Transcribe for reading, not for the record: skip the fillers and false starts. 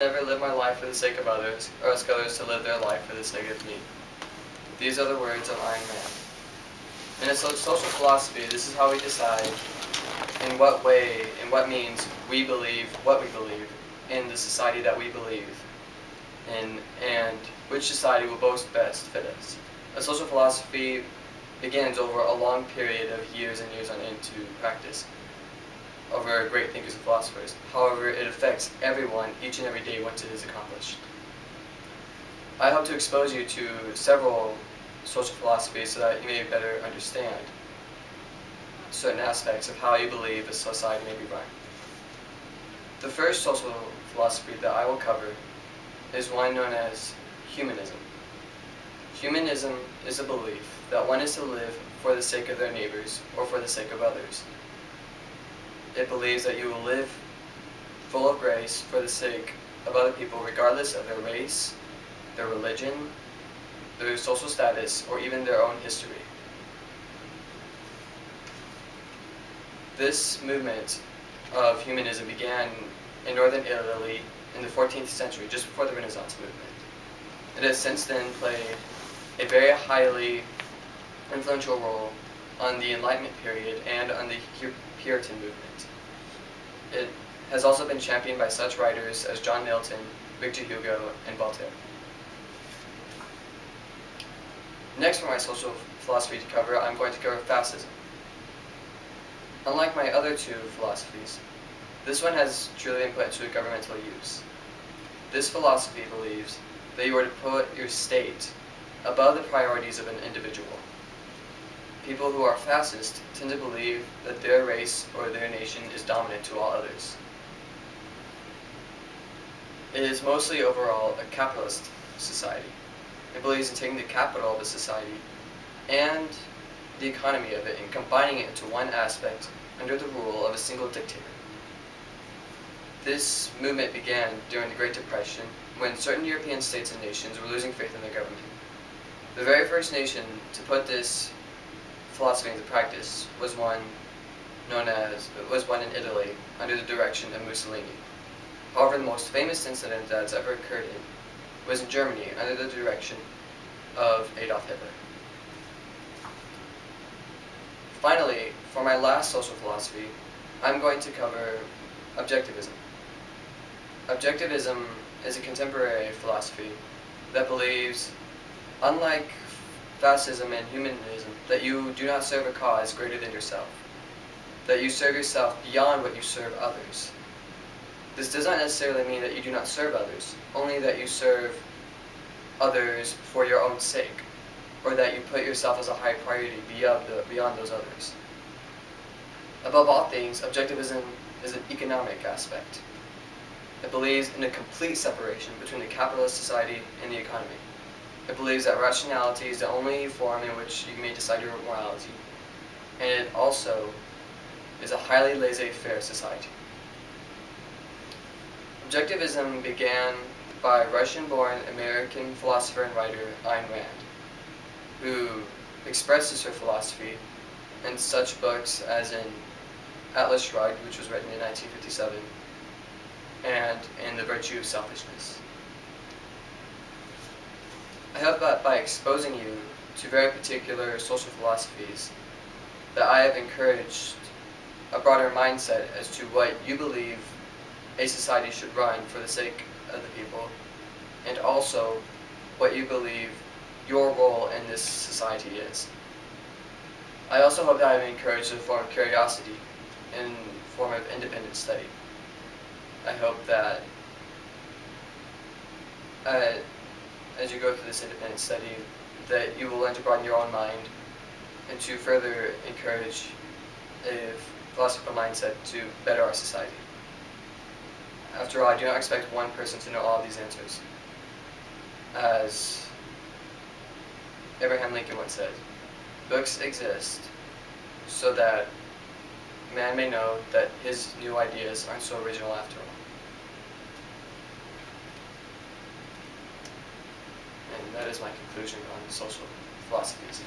Never live my life for the sake of others, or ask others to live their life for the sake of me. These are the words of Iron Man. In a social philosophy, this is how we decide in what way, in what means we believe what we believe in the society that we believe in, and which society will most best fit us. A social philosophy begins over a long period of years and years on into practice over great thinkers and philosophers. However, it affects everyone each and every day once it is accomplished. I hope to expose you to several social philosophies so that you may better understand certain aspects of how you believe a society may be run. The first social philosophy that I will cover is one known as humanism. Humanism is a belief that one is to live for the sake of their neighbors or for the sake of others. It believes that you will live full of grace for the sake of other people regardless of their race, their religion, their social status, or even their own history. This movement of humanism began in northern Italy in the 14th century, just before the Renaissance movement. It has since then played a very highly influential role on the Enlightenment period and on the Puritan movement. It has also been championed by such writers as John Milton, Victor Hugo, and Voltaire. Next, for my social philosophy to cover, I'm going to cover fascism. Unlike my other two philosophies, this one has truly been put into governmental use. This philosophy believes that you are to put your state above the priorities of an individual. People who are fascist tend to believe that their race or their nation is dominant to all others. It is mostly overall a capitalist society. It believes in taking the capital of a society and the economy of it and combining it into one aspect under the rule of a single dictator. This movement began during the Great Depression when certain European states and nations were losing faith in their government. The very first nation to put this philosophy into practice was one in Italy under the direction of Mussolini. However, the most famous incident that's ever occurred was in Germany under the direction of Adolf Hitler. Finally, for my last social philosophy, I'm going to cover objectivism. Objectivism is a contemporary philosophy that believes, unlike fascism and humanism, that you do not serve a cause greater than yourself, that you serve yourself beyond what you serve others. This does not necessarily mean that you do not serve others, only that you serve others for your own sake, or that you put yourself as a high priority beyond those others. Above all things, objectivism is an economic aspect. It believes in a complete separation between the capitalist society and the economy. It believes that rationality is the only form in which you may decide your morality, and it also is a highly laissez-faire society. Objectivism began by Russian-born American philosopher and writer Ayn Rand, who expresses her philosophy in such books as in Atlas Shrugged, which was written in 1957, and in The Virtue of Selfishness. I hope that by exposing you to very particular social philosophies, that I have encouraged a broader mindset as to what you believe a society should run for the sake of the people, and also what you believe your role in this society is. I also hope that I have encouraged a form of curiosity in form of independent study. I hope that as you go through this independent study, that you will learn to broaden your own mind and to further encourage a philosophical mindset to better our society. After all, I do not expect one person to know all of these answers. As Abraham Lincoln once said, books exist so that man may know that his new ideas aren't so original after all. And that is my conclusion on social philosophies.